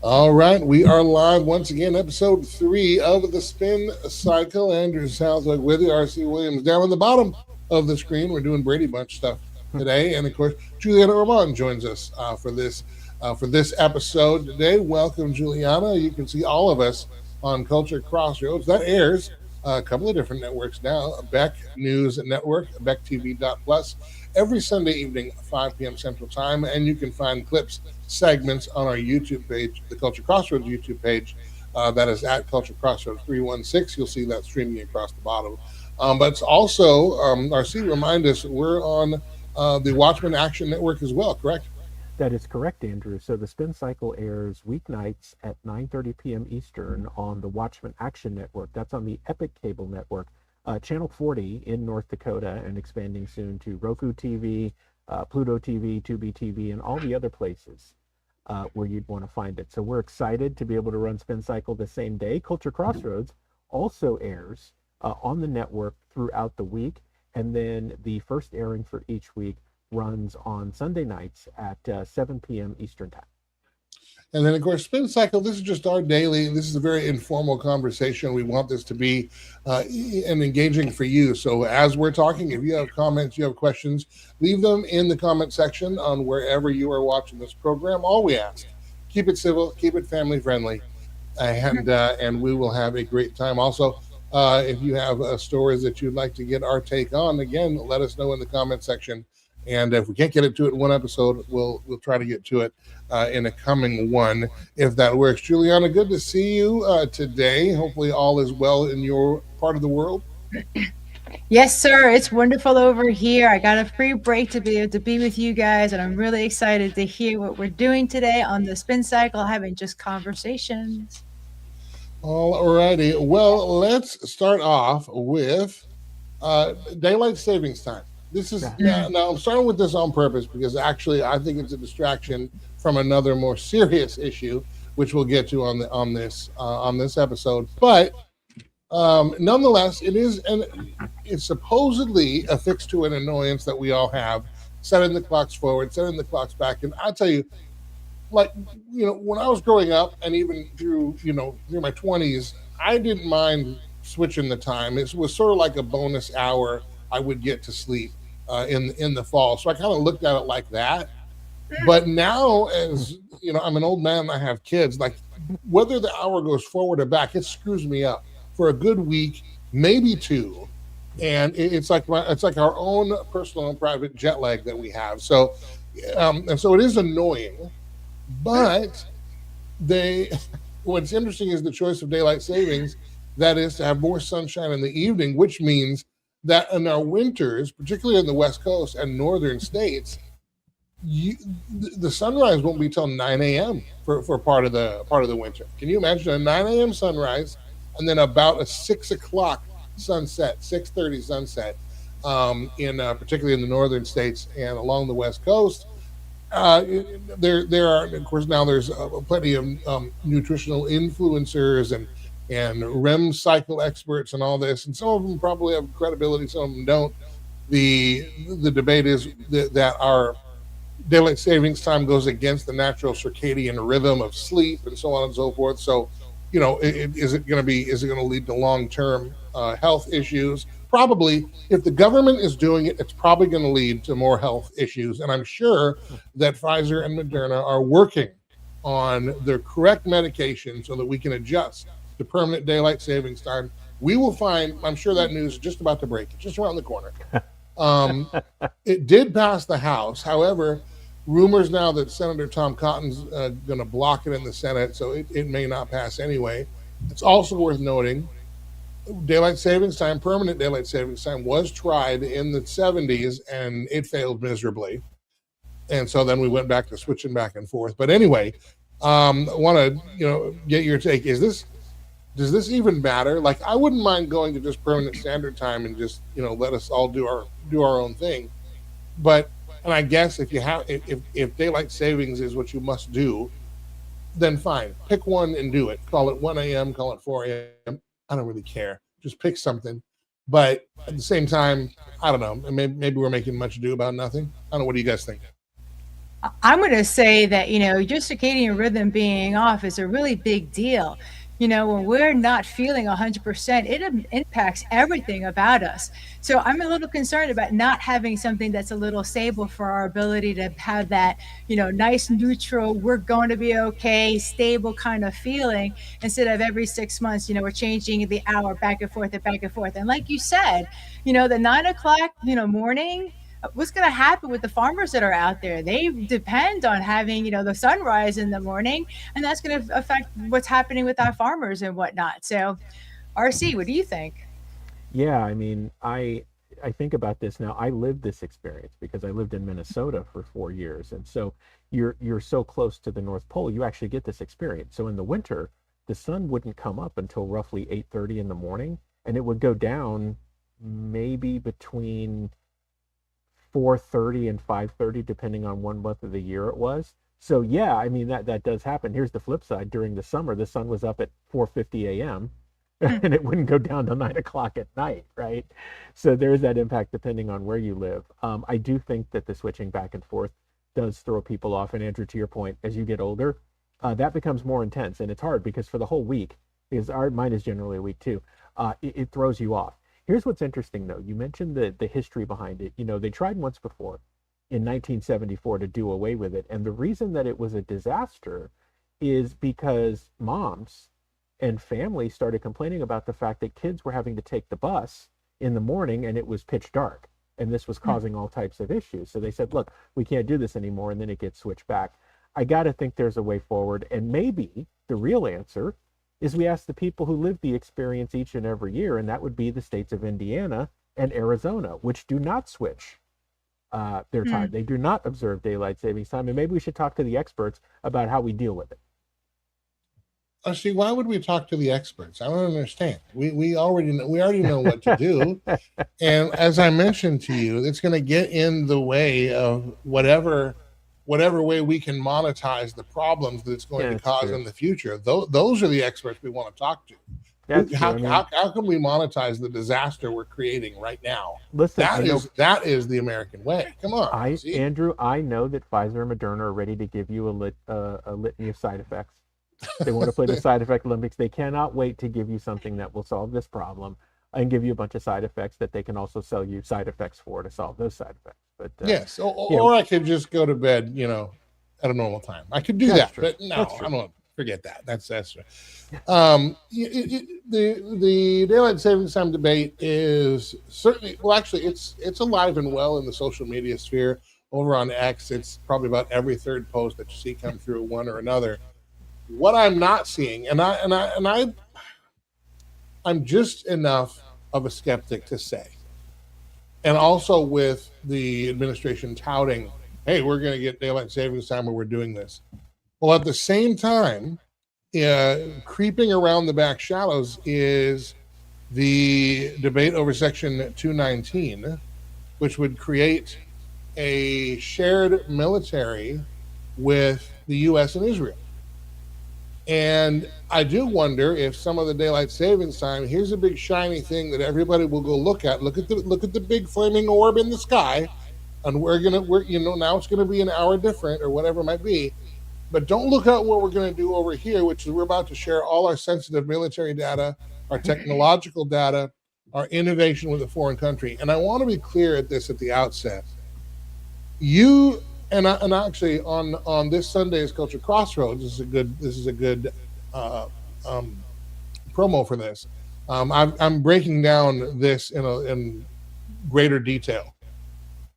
All right, we are live once again, episode 3 of the Spin Cycle. Andrew Southwick with you, RC Williams down on the bottom of the screen. We're doing Brady Bunch stuff today, and of course, Juliana Ormond joins us for this episode today. Welcome, Juliana. You can see all of us on Culture Crossroads. That airs a couple of different networks now: Beck News Network, BeckTV.plus, every Sunday evening, 5 p.m. Central Time, and you can find clips segments on our YouTube page, the Culture Crossroads YouTube page. That is at Culture Crossroads 316. You'll see that streaming across the bottom. But it's also, RC, remind us, we're on the Watchmen Action Network as well, correct? That is correct, Andrew. So the Spin Cycle airs weeknights at 9:30 p.m. Eastern on the Watchmen Action Network. That's on the Epic Cable Network, Channel 40 in North Dakota, and expanding soon to Roku TV, Pluto TV, Tubi TV, and all the other places where you'd want to find it. So we're excited to be able to run Spin Cycle the same day. Culture Crossroads also airs on the network throughout the week, and then the first airing for each week runs on Sunday nights at 7 p.m. Eastern Time. And then, of course, Spin Cycle, this is just our daily, this is a very informal conversation. We want this to be and engaging for you. So as we're talking, if you have comments, you have questions, leave them in the comment section on wherever you are watching this program. All we ask, keep it civil, keep it family friendly, and we will have a great time. Also, if you have stories that you'd like to get our take on, again, let us know in the comment section. And if we can't get it to it in one episode, we'll try to get to it in a coming one, if that works. Juliana, good to see you today. Hopefully all is well in your part of the world. Yes, sir. It's wonderful over here. I got a free break to be able to be with you guys, and I'm really excited to hear what we're doing today on the Spin Cycle, having just conversations. All righty. Well, let's start off with daylight savings time. This is now I'm starting with this on purpose because actually I think it's a distraction from another more serious issue, which we'll get to on this episode. But nonetheless, it's supposedly a fix to an annoyance that we all have, setting the clocks forward, setting the clocks back. And I tell you, like, when I was growing up and even through my 20s, I didn't mind switching the time. It was sort of like a bonus hour I would get to sleep in the fall. So I kind of looked at it like that. But now, as I'm an old man and I have kids, like, whether the hour goes forward or back, it screws me up for a good week, maybe two. And it's like our own personal and private jet lag that we have. So and so it is annoying, but what's interesting is the choice of daylight savings, that is to have more sunshine in the evening, which means that in our winters, particularly in the West Coast and northern states, the sunrise won't be till 9 a.m. for part of the winter. Can you imagine a 9 a.m. sunrise and then about a 6 o'clock sunset, 6:30 sunset, in particularly in the northern states and along the West Coast? There are, of course, now there's plenty of nutritional influencers and REM cycle experts and all this, and some of them probably have credibility, some of them don't. The debate is that our daylight savings time goes against the natural circadian rhythm of sleep and so on and so forth. So, is it going to lead to long-term health issues? Probably. If the government is doing it, it's probably going to lead to more health issues. And I'm sure that Pfizer and Moderna are working on the correct medication so that we can adjust to permanent daylight savings time. We will find, I'm sure that news is just about to break, just around the corner. It did pass the House. However, rumors now that Senator Tom Cotton's going to block it in the Senate, so it may not pass anyway. It's also worth noting daylight savings time, permanent daylight savings time, was tried in the 70s and it failed miserably. And so then we went back to switching back and forth. But anyway, I want to get your take. Does this even matter? Like, I wouldn't mind going to just permanent standard time and just let us all do our own thing. But and I guess if daylight savings is what you must do, then fine, pick one and do it. Call it 1 a.m., call it 4 a.m. I don't really care. Just pick something. But at the same time, I don't know. Maybe we're making much ado about nothing. I don't know. What do you guys think? I'm going to say that, your circadian rhythm being off is a really big deal. When we're not feeling 100%, it impacts everything about us. So I'm a little concerned about not having something that's a little stable for our ability to have that, nice, neutral, we're going to be okay, stable kind of feeling, instead of every 6 months, we're changing the hour back and forth and back and forth. And like you said, the 9 o'clock, morning, what's going to happen with the farmers that are out there? They depend on having, the sunrise in the morning, and that's going to affect what's happening with our farmers and whatnot. So, RC, what do you think? Yeah, I mean, I think about this now. I lived this experience because I lived in Minnesota for 4 years, and so you're so close to the North Pole, you actually get this experience. So in the winter, the sun wouldn't come up until roughly 8:30 in the morning, and it would go down maybe between 4:30 and 5:30, depending on one month of the year it was. So yeah, I mean that does happen. Here's the flip side: during the summer, the sun was up at 4:50 a.m. Hmm. and it wouldn't go down till 9 o'clock at night, right? So there's that impact depending on where you live. I do think that the switching back and forth does throw people off. And Andrew, to your point, as you get older, that becomes more intense, and it's hard because for the whole week, because mine is generally a week too, it throws you off. Here's what's interesting though. You mentioned the history behind it. They tried once before in 1974 to do away with it. And the reason that it was a disaster is because moms and families started complaining about the fact that kids were having to take the bus in the morning and it was pitch dark. And this was causing all types of issues. So they said, look, we can't do this anymore. And then it gets switched back. I got to think there's a way forward. And maybe the real answer is we ask the people who live the experience each and every year, and that would be the states of Indiana and Arizona, which do not switch their time. Hmm. They do not observe daylight savings time, and maybe we should talk to the experts about how we deal with it. See, why would we talk to the experts? I don't understand. We already know what to do, and as I mentioned to you, it's going to get in the way of whatever way we can monetize the problems that it's going Yeah, to that's cause true. in the future. Those are the experts we want to talk to. That's true. How, I mean, how, how can we monetize the disaster we're creating right now? listen, I That know is that is the American way. Come on, see? Andrew, I know that Pfizer and Moderna are ready to give you a litany of side effects. They want to play the side effect Olympics. They cannot wait to give you something that will solve this problem and give you a bunch of side effects that they can also sell you side effects for to solve those side effects. But Yes, you know, or I could just go to bed, at a normal time. I could do that's that, true. but That's no, I true. don't forget that. That's the daylight savings time debate is certainly well. Actually, it's alive and well in the social media sphere. Over on X, it's probably about every third post that you see come through one or another. What I'm not seeing, I'm just enough of a skeptic to say, and also with the administration touting, "Hey, we're going to get daylight savings time when we're doing this." Well, at the same time, creeping around the back shadows is the debate over Section 219, which would create a shared military with the U.S. and Israel. And I do wonder if some of the daylight savings time, here's a big shiny thing that everybody will go look at. Look at the big flaming orb in the sky, and we're now it's gonna be an hour different or whatever it might be. But don't look at what we're gonna do over here, which is we're about to share all our sensitive military data, our technological data, our innovation with a foreign country. And I want to be clear at this at the outset. You and actually on this Sunday's Culture Crossroads, this is a good uh, um, promo for this. I'm breaking down this in greater detail,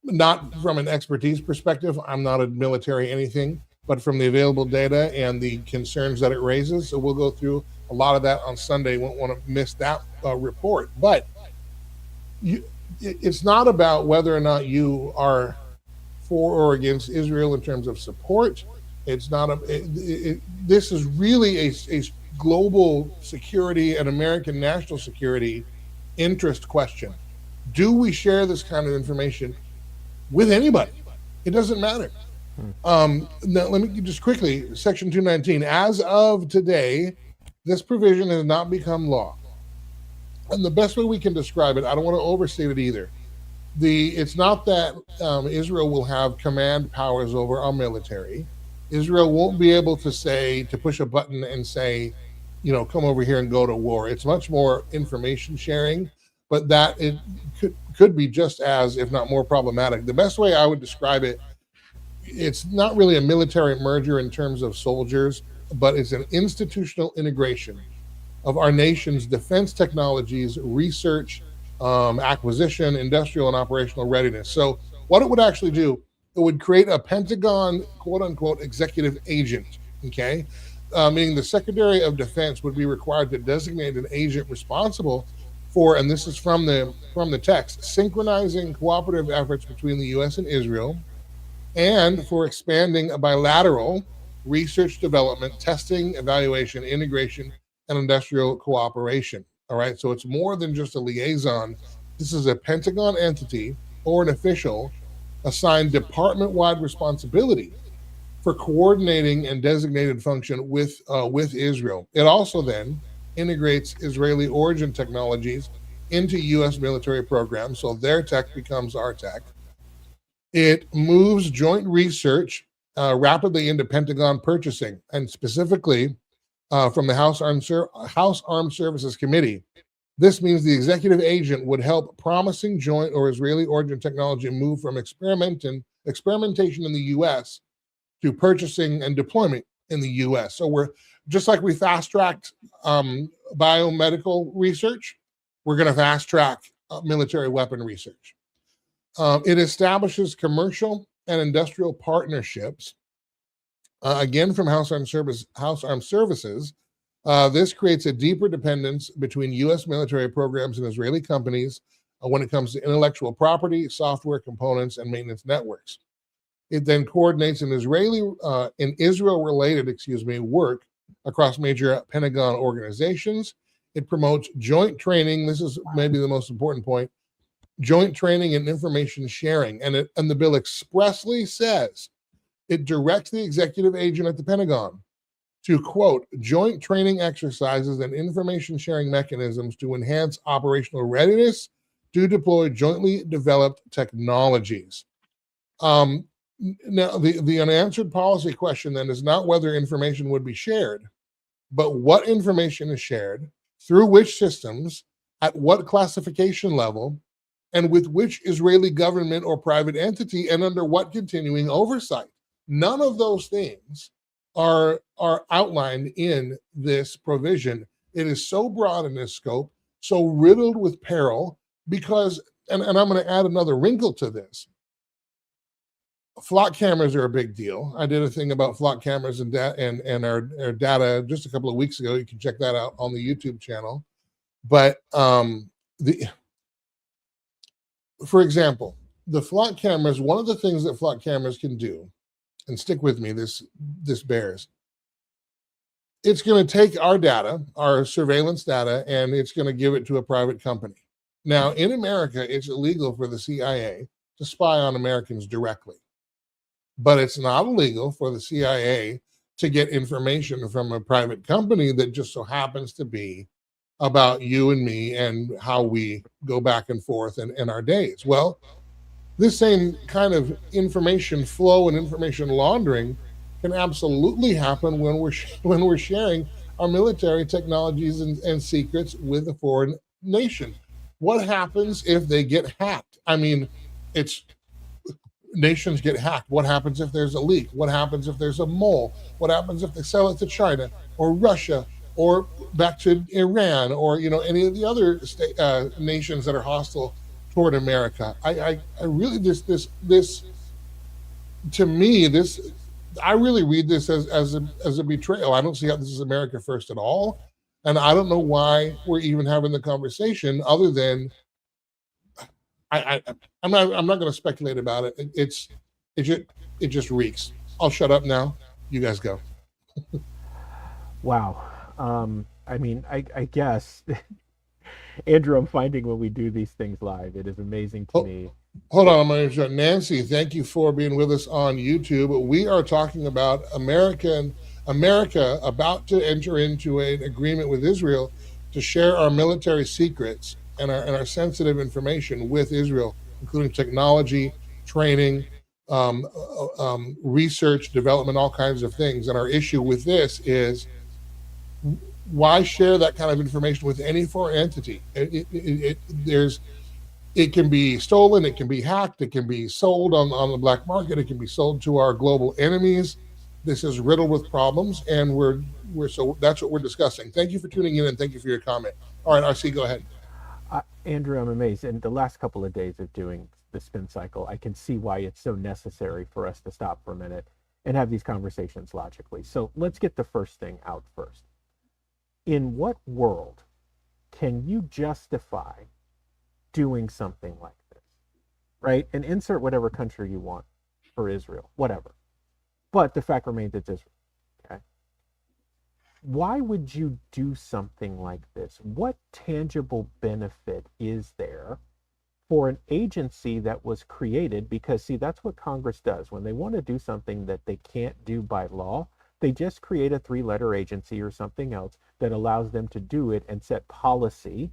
not from an expertise perspective. I'm not a military anything, but from the available data and the concerns that it raises. So we'll go through a lot of that on Sunday. Won't want to miss that report. But you, it's not about whether or not you are for or against Israel in terms of support. It's not this is really a global security and American national security interest question. Do we share this kind of information with anybody? It doesn't matter. Hmm. Now, let me just quickly, Section 219. As of today, this provision has not become law. And the best way we can describe it, I don't want to overstate it either. It's not that Israel will have command powers over our military. Israel won't be able to say, to push a button and say, come over here and go to war. It's much more information sharing, but that it could be just as, if not more problematic. The best way I would describe it, it's not really a military merger in terms of soldiers, but it's an institutional integration of our nation's defense technologies, research, acquisition, industrial, and operational readiness. So, what it would actually do, it would create a Pentagon quote unquote executive agent, okay? Meaning the Secretary of Defense would be required to designate an agent responsible for, and this is from the text, synchronizing cooperative efforts between the U.S. and Israel, and for expanding a bilateral research, development, testing, evaluation, integration, and industrial cooperation. All right, so it's more than just a liaison. This is a Pentagon entity or an official assigned department-wide responsibility for coordinating and designated function with Israel. It also then integrates Israeli origin technologies into U.S. military programs, so their tech becomes our tech. It moves joint research rapidly into Pentagon purchasing, and specifically from the House Armed Services Committee. This means the executive agent would help promising joint or Israeli origin technology move from experimentation in the U.S. to purchasing and deployment in the U.S. So we're just like we fast tracked biomedical research, we're going to fast track military weapon research. It establishes commercial and industrial partnerships. Again, from House Armed Services, this creates a deeper dependence between U.S. military programs and Israeli companies when it comes to intellectual property, software components, and maintenance networks. It then coordinates an Israel-related, work across major Pentagon organizations. It promotes joint training. This is maybe the most important point: joint training and information sharing. And the bill expressly says it directs the executive agent at the Pentagon to, quote, joint training exercises and information sharing mechanisms to enhance operational readiness to deploy jointly developed technologies. Now, the unanswered policy question then is not whether information would be shared, but what information is shared, through which systems, at what classification level, and with which Israeli government or private entity, and under what continuing oversight. None of those things are outlined in this provision. It is so broad in its scope, so riddled with peril, because, and I'm going to add another wrinkle to this. Flock cameras are a big deal. I did a thing about flock cameras and our data just a couple of weeks ago. You can check that out on the YouTube channel. But for example, the flock cameras, one of the things that flock cameras can do, and stick with me, this bears, it's going to take our data, our surveillance data, and it's going to give it to a private company. Now, in America, it's illegal for the CIA to spy on Americans directly. But it's not illegal for the CIA to get information from a private company that just so happens to be about you and me and how we go back and forth in our days. Well, this same kind of information flow and information laundering can absolutely happen when we're sharing our military technologies and secrets with a foreign nation. What happens if they get hacked? I mean, nations get hacked. What happens if there's a leak? What happens if there's a mole? What happens if they sell it to China or Russia or back to Iran or any of the other nations that are hostile toward America? I really this to me this I really read this as a betrayal. I don't see how this is America first at all, and I don't know why we're even having the conversation other than I'm not going to speculate about it. It just reeks. I'll shut up now. You guys go. Wow. I mean, I guess, Andrew, I'm finding when we do these things live, it is amazing to me. Hold on, I'm going to Nancy. Thank you for being with us on YouTube. We are talking about America about to enter into an agreement with Israel to share our military secrets and our sensitive information with Israel. including technology, training, research, development, all kinds of things. And our issue with this is, why share that kind of information with any foreign entity? It can be stolen, it can be hacked, it can be sold on the black market, it can be sold to our global enemies. This is riddled with problems, and so that's what we're discussing. Thank you for tuning in, and thank you for your comment. All right, RC, go ahead. Andrew, I'm amazed. In the last couple of days of doing the spin cycle, I can see why it's so necessary for us to stop for a minute and have these conversations logically. So let's get the first thing out first. In what world can you justify doing something like this, right? And insert whatever country you want for Israel, whatever. But the fact remains it's Israel, okay? Why would you do something like this? What tangible benefit is there for an agency that was created? Because, see, that's what Congress does. When they want to do something that they can't do by law, they just create a 3-letter agency or something else that allows them to do it and set policy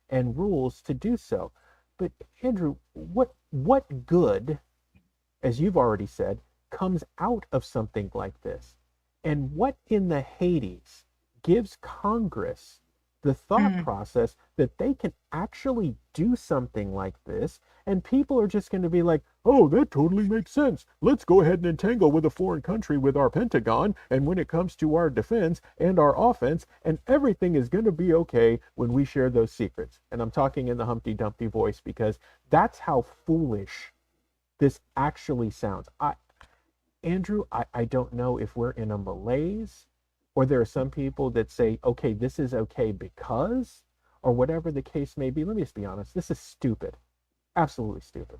and rules to do so. But Andrew, what good, as you've already said, comes out of something like this? And what in the Hades gives Congress the thought process that they can actually do something like this, and people are just going to be like, oh, that totally makes sense. Let's go ahead and entangle with a foreign country with our Pentagon, and when it comes to our defense and our offense, and everything is going to be okay when we share those secrets. And I'm talking in the Humpty Dumpty voice because that's how foolish this actually sounds. Andrew, I don't know if we're in a malaise, or there are some people that say, okay, this is okay because, or whatever the case may be. Let me just be honest. This is stupid. Absolutely stupid.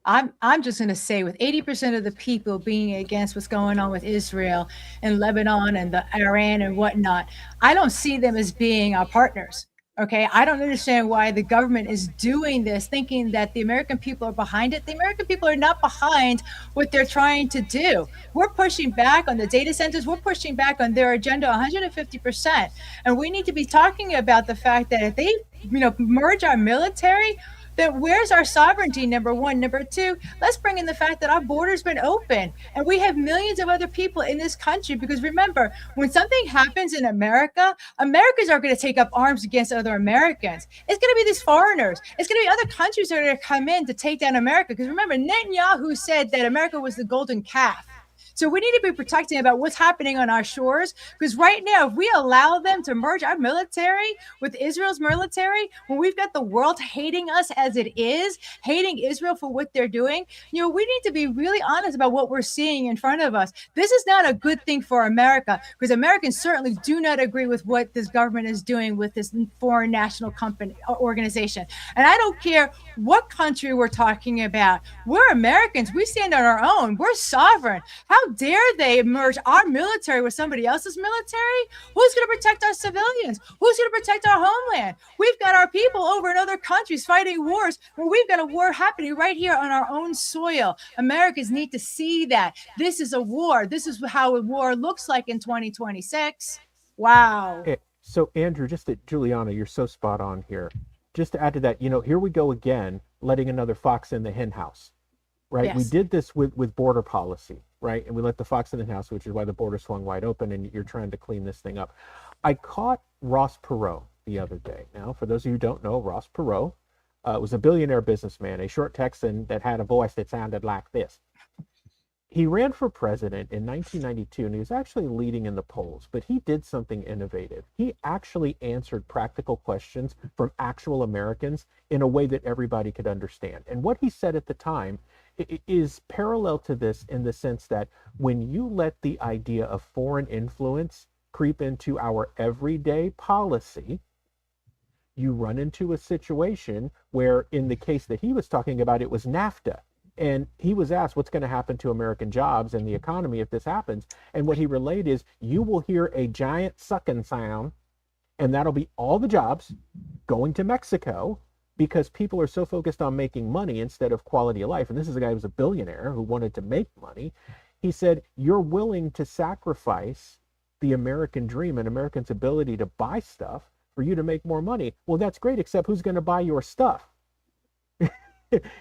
I'm just going to say, with 80% of the people being against what's going on with Israel and Lebanon and the Iran and whatnot, I don't see them as being our partners. Okay, I don't understand why the government is doing this, thinking that the American people are behind it. The American people are not behind what they're trying to do. We're pushing back on the data centers. We're pushing back on their agenda 150%. And we need to be talking about the fact that if they, merge our military, then where's our sovereignty, number one? Number two, let's bring in the fact that our border's been open and we have millions of other people in this country. Because remember, when something happens in America, Americans are going to take up arms against other Americans. It's going to be these foreigners. It's going to be other countries that are going to come in to take down America. Because remember, Netanyahu said that America was the golden calf. So we need to be protecting about what's happening on our shores, because right now, if we allow them to merge our military with Israel's military, when we've got the world hating us as it is, hating Israel for what they're doing, we need to be really honest about what we're seeing in front of us. This is not a good thing for America, because Americans certainly do not agree with what this government is doing with this foreign national company organization. And I don't care what country we're talking about. We're Americans. We stand on our own. We're sovereign. How dare they merge our military with somebody else's military? Who's going to protect our civilians? Who's going to protect our homeland? We've got our people over in other countries fighting wars where we've got a war happening right here on our own soil. Americans need to see that this is a war. This is how a war looks like in 2026. Wow. So Andrew, Juliana, you're so spot on here. Just to add to that, here we go again, letting another fox in the hen house, right? Yes. We did this with border policy, right? And we let the fox in the house, which is why the border swung wide open, and you're trying to clean this thing up. I caught Ross Perot the other day. Now, for those of you who don't know, Ross Perot was a billionaire businessman, a short Texan that had a voice that sounded like this. He ran for president in 1992, and he was actually leading in the polls, but he did something innovative. He actually answered practical questions from actual Americans in a way that everybody could understand. And what he said at the time is parallel to this in the sense that when you let the idea of foreign influence creep into our everyday policy, you run into a situation where, in the case that he was talking about, it was NAFTA. And he was asked what's going to happen to American jobs and the economy if this happens. And what he relayed is, you will hear a giant sucking sound, and that'll be all the jobs going to Mexico, because people are so focused on making money instead of quality of life. And this is a guy who was a billionaire who wanted to make money. He said, you're willing to sacrifice the American dream and Americans' ability to buy stuff for you to make more money. Well, that's great, except who's going to buy your stuff?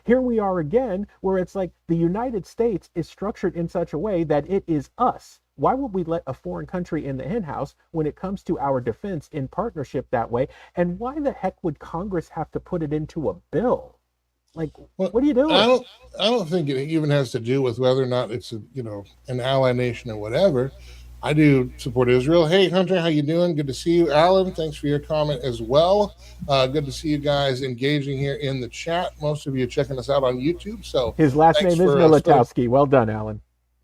here we are again, where it's like the United States is structured in such a way that it is us. Why would we let a foreign country in the henhouse when it comes to our defense in partnership that way? And why the heck would Congress have to put it into a bill? Like, Well, what are you doing? I don't think it even has to do with whether or not it's an ally nation or whatever. I do support Israel. Hey Hunter, how you doing? Good to see you. Alan, thanks for your comment as well. Good to see you guys engaging here in the chat. Most of you checking us out on YouTube. So His last thanks name is for, Militowski. Well done, Alan.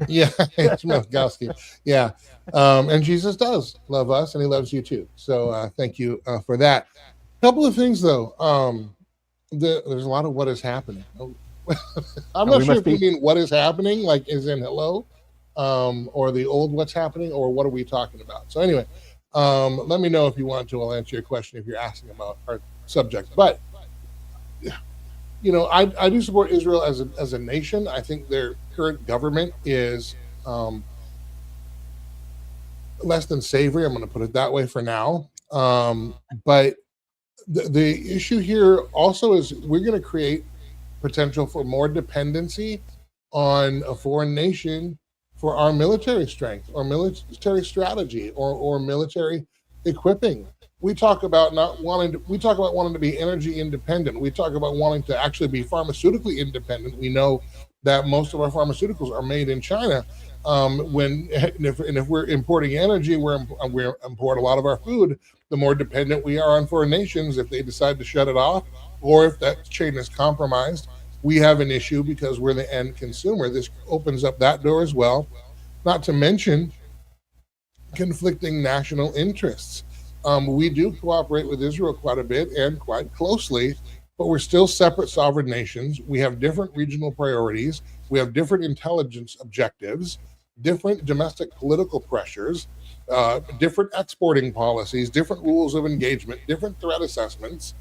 Yeah, it's Milkowski. Yeah, and Jesus does love us, and He loves you too. So thank you for that. Couple of things though. There's a lot of what is happening. I'm not sure if you mean what is happening, like is in hello, or the old what's happening, or what are we talking about? So anyway, let me know if you want to. I'll answer your question if you're asking about our subject. But I do support Israel as a nation. I think their current government is less than savory. I'm going to put it that way for now. But the issue here also is we're going to create potential for more dependency on a foreign nation for our military strength or military strategy or military equipping. We talk about wanting to be energy independent. We talk about wanting to actually be pharmaceutically independent. We know that most of our pharmaceuticals are made in China. If we're importing energy, we import a lot of our food. The more dependent we are on foreign nations, if they decide to shut it off, or if that chain is compromised, we have an issue because we're the end consumer. This opens up that door as well. Not to mention conflicting national interests. We do cooperate with Israel quite a bit and quite closely, but we're still separate sovereign nations. We have different regional priorities. We have different intelligence objectives, different domestic political pressures, different exporting policies, different rules of engagement, different threat assessments.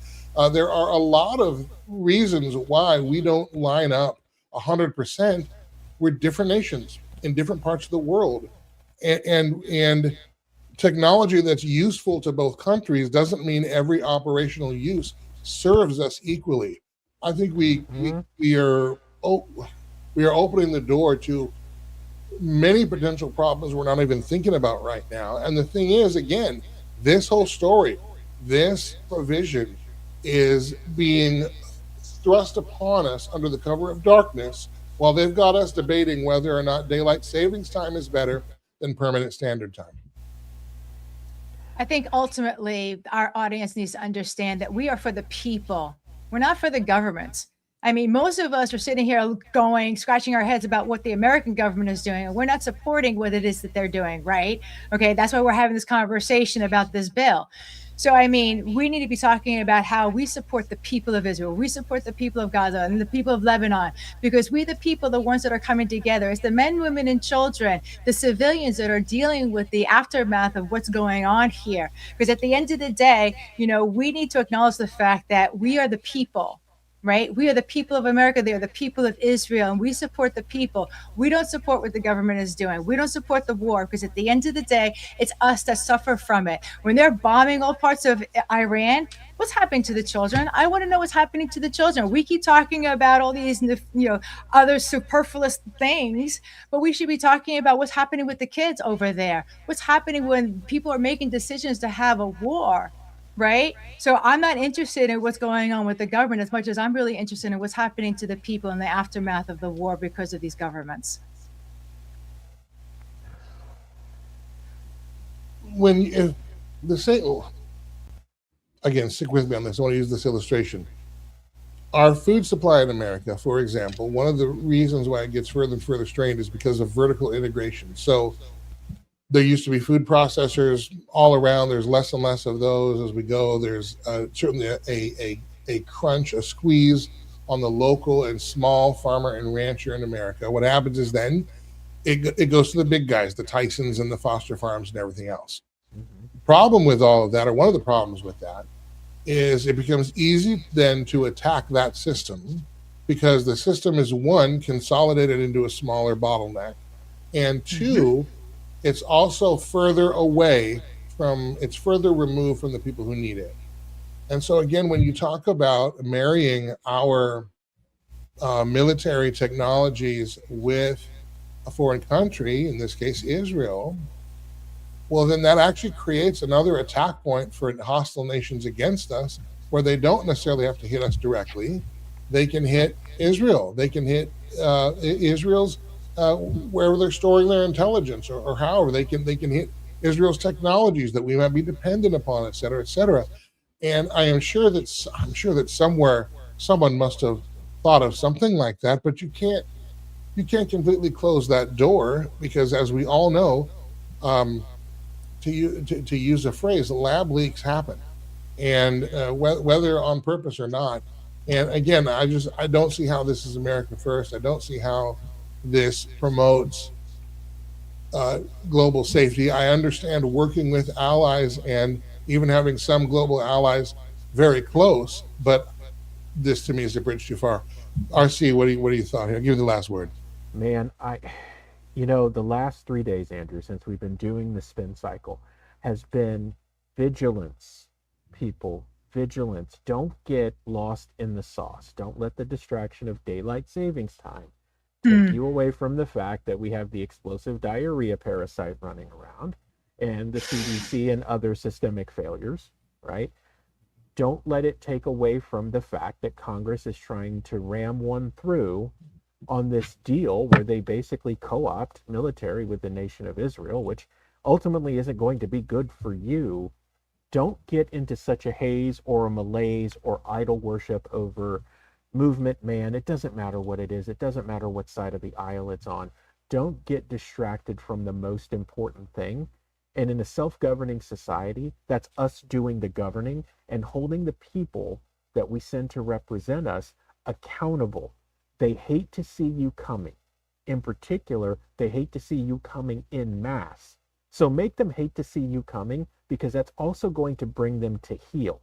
There are a lot of reasons why we don't line up 100%. We're different nations in different parts of the world. And technology that's useful to both countries doesn't mean every operational use serves us equally. I think we are opening the door to many potential problems we're not even thinking about right now. And the thing is, again, this whole story, this provision is being thrust upon us under the cover of darkness while they've got us debating whether or not daylight savings time is better than permanent standard time. I think ultimately our audience needs to understand that we are for the people. We're not for the governments. I mean, most of us are sitting here scratching our heads about what the American government is doing, and we're not supporting what it is that they're doing, right? Okay, that's why we're having this conversation about this bill. So, I mean, we need to be talking about how we support the people of Israel. We support the people of Gaza and the people of Lebanon, because we, the people, the ones that are coming together. It's the men, women, and children, the civilians that are dealing with the aftermath of what's going on here. Because at the end of the day, we need to acknowledge the fact that we are the people. Right? We are the people of America. They are the people of Israel, and we support the people. We don't support what the government is doing. We don't support the war, because at the end of the day, it's us that suffer from it. When they're bombing all parts of Iran, what's happening to the children? I want to know what's happening to the children. We keep talking about all these, other superfluous things, but we should be talking about what's happening with the kids over there. What's happening when people are making decisions to have a war. Right? So I'm not interested in what's going on with the government as much as I'm really interested in what's happening to the people in the aftermath of the war because of these governments. Again, stick with me on this. I want to use this illustration. Our food supply in America, for example, one of the reasons why it gets further and further strained is because of vertical integration. So there used to be food processors all around. There's less and less of those as we go. There's certainly a crunch, a squeeze on the local and small farmer and rancher in America. What happens is then it goes to the big guys, the Tysons and the Foster Farms and everything else. The problem with all of that, or one of the problems with that, is it becomes easy then to attack that system because the system is, one, consolidated into a smaller bottleneck, and two, it's also further removed from the people who need it. And so again, when you talk about marrying our military technologies with a foreign country, in this case Israel, well, then that actually creates another attack point for hostile nations against us, where they don't necessarily have to hit us directly. They can hit Israel. They can hit Israel's wherever they're storing their intelligence, or however they can hit Israel's technologies that we might be dependent upon, et cetera, et cetera. And I'm sure that somewhere someone must have thought of something like that, but you can't completely close that door, because, as we all know, um, to use a phrase, lab leaks happen, and whether on purpose or not. And again, I don't see how this is America first. I don't see how this promotes global safety. I understand working with allies and even having some global allies very close, but this to me is a bridge too far. RC, what do you thought here? Give you the last word. Man, the last 3 days, Andrew, since we've been doing the spin cycle, has been vigilance, people. Vigilance. Don't get lost in the sauce. Don't let the distraction of daylight savings time take you away from the fact that we have the explosive diarrhea parasite running around and the CDC and other systemic failures, right? Don't let it take away from the fact that Congress is trying to ram one through on this deal where they basically co-opt military with the nation of Israel, which ultimately isn't going to be good for you. Don't get into such a haze or a malaise or idol worship over movement, man. It doesn't matter what it is. It doesn't matter what side of the aisle it's on. Don't get distracted from the most important thing. And in a self-governing society, that's us doing the governing and holding the people that we send to represent us accountable. They hate to see you coming. In particular, they hate to see you coming in mass. So make them hate to see you coming, because that's also going to bring them to heel.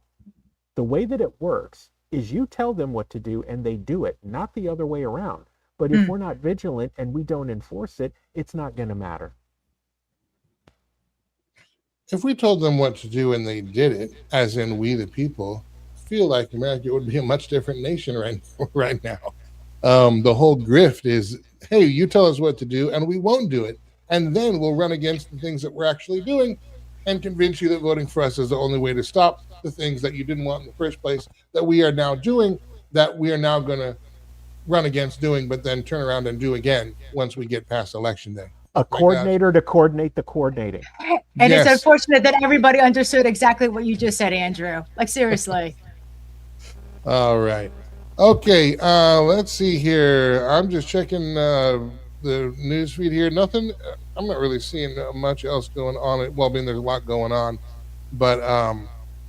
The way that it works is you tell them what to do and they do it, not the other way around. But if we're not vigilant and we don't enforce it, it's not going to matter. If we told them what to do and they did it, as in we the people, I feel like America would be a much different nation right now. The whole grift is, hey, you tell us what to do and we won't do it. And then we'll run against the things that we're actually doing and convince you that voting for us is the only way to stop the things that you didn't want in the first place, that we are now doing, that we are now going to run against doing, but then turn around and do again once we get past election day. A coordinator to coordinate the coordinating. And Yes. it's unfortunate that everybody understood exactly what you just said, Andrew. Like, seriously. All right. Okay, let's see here. I'm just checking the news feed here. Nothing. I'm not really seeing much else going on. Well, I mean, there's a lot going on, but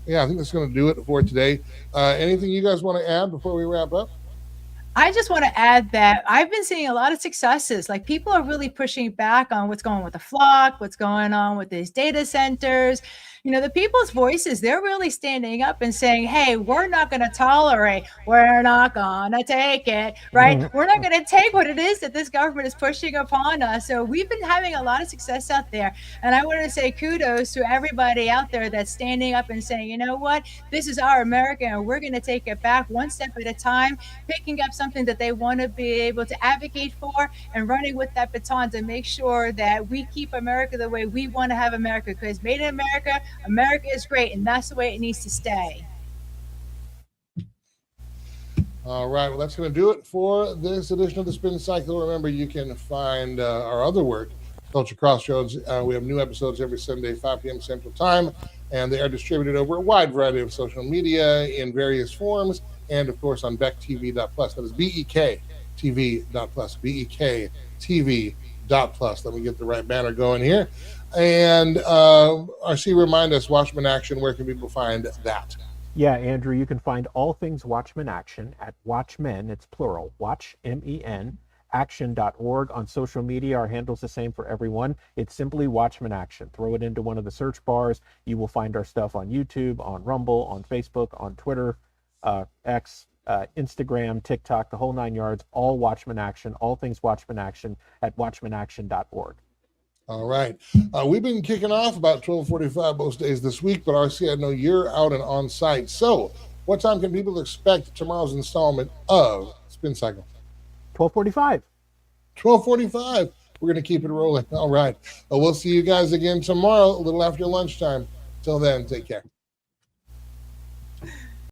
yeah, I think that's going to do it for today. Anything you guys want to add before we wrap up? I just want to add that I've been seeing a lot of successes. Like, people are really pushing back on what's going on with the flock, what's going on with these data centers. The people's voices, they're really standing up and saying, hey, we're not going to tolerate, we're not going to take it, right? We're not going to take what it is that this government is pushing upon us. So we've been having a lot of success out there. And I want to say kudos to everybody out there that's standing up and saying, you know what, this is our America and we're going to take it back one step at a time, picking up something that they want to be able to advocate for and running with that baton to make sure that we keep America the way we want to have America, because made in America, America is great, and that's the way it needs to stay. All right. Well, that's going to do it for this edition of the Spin Cycle. Remember, you can find our other work, Culture Crossroads. We have new episodes every Sunday, 5 p.m. Central Time, and they are distributed over a wide variety of social media in various forms, and of course on BEKTV.plus. That is BEKTV.plus. BEKTV.plus. Let me get the right banner going here. And RC, remind us, Watchmen Action, where can people find that? Yeah, Andrew, you can find all things Watchmen Action at Watchmen, it's plural, Watch, M-E-N, action.org. On social media, our handle's the same for everyone. It's simply Watchmen Action. Throw it into one of the search bars. You will find our stuff on YouTube, on Rumble, on Facebook, on Twitter, X, Instagram, TikTok, the whole 9 yards, all Watchmen Action, all things Watchmen Action at watchmenaction.org. All right. We've been kicking off about 12:45 most days this week, but RC, I know you're out and on site. So what time can people expect tomorrow's installment of Spin Cycle? 12:45. 12:45. We're going to keep it rolling. All right. We'll see you guys again tomorrow, a little after lunchtime. Till then, take care.